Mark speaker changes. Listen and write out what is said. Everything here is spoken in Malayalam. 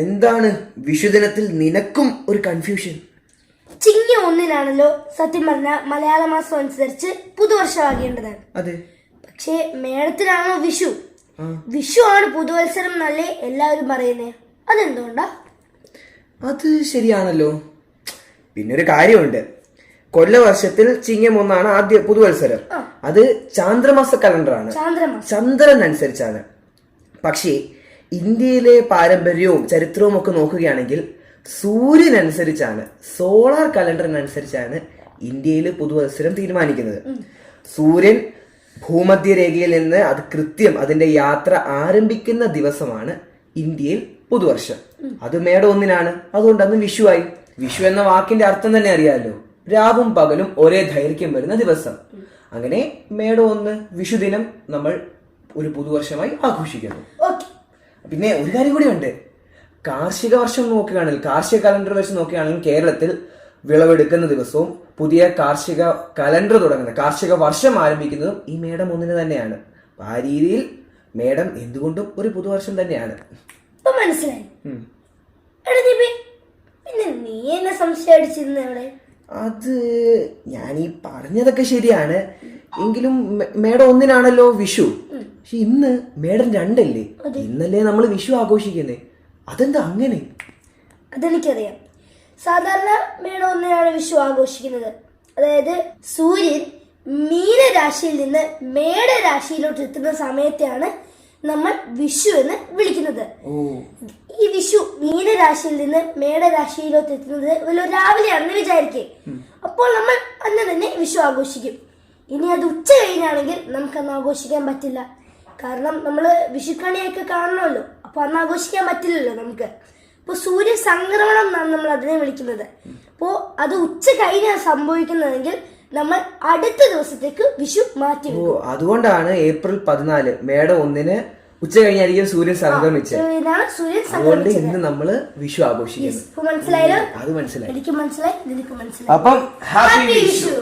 Speaker 1: എന്താണ് വിഷുദിനത്തിൽ നിനക്കും ഒരു കൺഫ്യൂഷൻ?
Speaker 2: ചിങ്ങ 1-നാണല്ലോ സത്യം പറഞ്ഞ മലയാള മാസം അനുസരിച്ച് പുതുവർഷമാകേണ്ടത്.
Speaker 1: അതെ,
Speaker 2: പക്ഷേ മേടത്തിലാണോ വിഷു? വിഷു ആണ് പുതുവത്സരം എന്നല്ലേ എല്ലാവരും പറയുന്നേ, അതെന്തുകൊണ്ടാ?
Speaker 1: അത് ശരിയാണല്ലോ. പിന്നൊരു കാര്യമുണ്ട്, കൊല്ലവർഷത്തിൽ ചിങ്ങം 1 ആദ്യ പുതുവത്സരം. അത് ചാന്ദ്രമാസ കലണ്ടറാണ്, ചന്ദ്രൻ അനുസരിച്ചാണ്. പക്ഷേ ഇന്ത്യയിലെ പാരമ്പര്യവും ചരിത്രവും ഒക്കെ നോക്കുകയാണെങ്കിൽ സൂര്യൻ അനുസരിച്ചാണ്, സോളാർ കലണ്ടറിനനുസരിച്ചാണ് ഇന്ത്യയിൽ പുതുവത്സരം തീരുമാനിക്കുന്നത്. സൂര്യൻ ഭൂമധ്യരേഖയിൽ നിന്ന് അത് കൃത്യം അതിന്റെ യാത്ര ആരംഭിക്കുന്ന ദിവസമാണ് ഇന്ത്യയിൽ പുതുവർഷം. അത് മേടം 1-നാണ്. അതുകൊണ്ട് അന്ന് വിഷുവായി. വിഷു എന്ന വാക്കിന്റെ അർത്ഥം തന്നെ അറിയാമല്ലോ, രാവും പകലും ഒരേ ദൈർഘ്യം വരുന്ന ദിവസം. അങ്ങനെ മേടം 1 വിഷുദിനം നമ്മൾ ഒരു പുതുവർഷമായി ആഘോഷിക്കുന്നു. പിന്നെ ഒരു കാര്യം കൂടി ഉണ്ട്, കാർഷിക വർഷം നോക്കുകയാണെങ്കിൽ, കാർഷിക കലണ്ടർ വെച്ച് നോക്കുകയാണെങ്കിൽ കേരളത്തിൽ വിളവെടുക്കുന്ന ദിവസവും പുതിയ കാർഷിക കലണ്ടർ തുടങ്ങുന്ന കാർഷിക വർഷം ആരംഭിക്കുന്നതും ഈ മേടം 1 തന്നെയാണ്. ആ രീതിയിൽ മേടം എന്തുകൊണ്ടും ഒരു പുതുവർഷം തന്നെയാണ്.
Speaker 2: മനസ്സിലായി. പിന്നെ നീ എന്നെ സംശയിച്ചിരുന്നവിടെ?
Speaker 1: അത് ഞാൻ ഈ പറഞ്ഞതൊക്കെ ശരിയാണ്, എങ്കിലും മേടം 1-നാണല്ലോ വിഷു. പക്ഷെ ഇന്ന് മേടം 2 അല്ലേ? ഇന്നല്ലേ നമ്മൾ വിഷു ആഘോഷിക്കുന്നേ, അതെന്താ അങ്ങനെ?
Speaker 2: അതെനിക്കറിയാം. സാധാരണ മേടം 1-നാണ് വിഷു ആഘോഷിക്കുന്നത്. അതായത് സൂര്യൻ മീനരാശിയിൽ നിന്ന് മേടരാശിയിലോട്ട് എത്തുന്ന സമയത്തെയാണ് നമ്മൾ വിഷു എന്ന് വിളിക്കുന്നത്. ഈ വിഷു മീനരാശിയിൽ നിന്ന് മേടരാശിയിലോട്ട് എത്തുന്നത് രാവിലെയാണെന്ന് വിചാരിക്കേ. അപ്പോൾ നമ്മൾ അന്ന് തന്നെ വിഷു ആഘോഷിക്കും. ഇനി അത് ഉച്ച കഴിഞ്ഞാണെങ്കിൽ നമുക്കന്ന് ആഘോഷിക്കാൻ പറ്റില്ല. കാരണം നമ്മൾ വിഷുക്കണിയൊക്കെ കാണണമല്ലോ, അപ്പൊ അന്ന് ആഘോഷിക്കാൻ പറ്റില്ലല്ലോ നമുക്ക്. ഇപ്പോൾ സൂര്യ സംക്രമണം എന്നാണ് നമ്മൾ അതിനെ വിളിക്കുന്നത്. അപ്പോൾ അത് ഉച്ച കഴിഞ്ഞാണ് സംഭവിക്കുന്നതെങ്കിൽ നമ്മൾ അടുത്ത ദിവസത്തേക്ക് വിഷു മാറ്റി.
Speaker 1: അതുകൊണ്ടാണ് ഏപ്രിൽ 14 മേടം 1-ന് ഉച്ച കഴിഞ്ഞായിരിക്കും സൂര്യൻ സംക്രമിച്ചത്. അതുകൊണ്ട് ഇന്ന് നമ്മള് വിഷു ആഘോഷിക്കുന്നു.
Speaker 2: മനസ്സിലായല്ലോ?
Speaker 1: അത് മനസ്സിലായി,
Speaker 2: എനിക്ക് മനസ്സിലായി, നിനക്ക് മനസ്സിലായി.
Speaker 1: അപ്പം ഹാപ്പി വിഷു.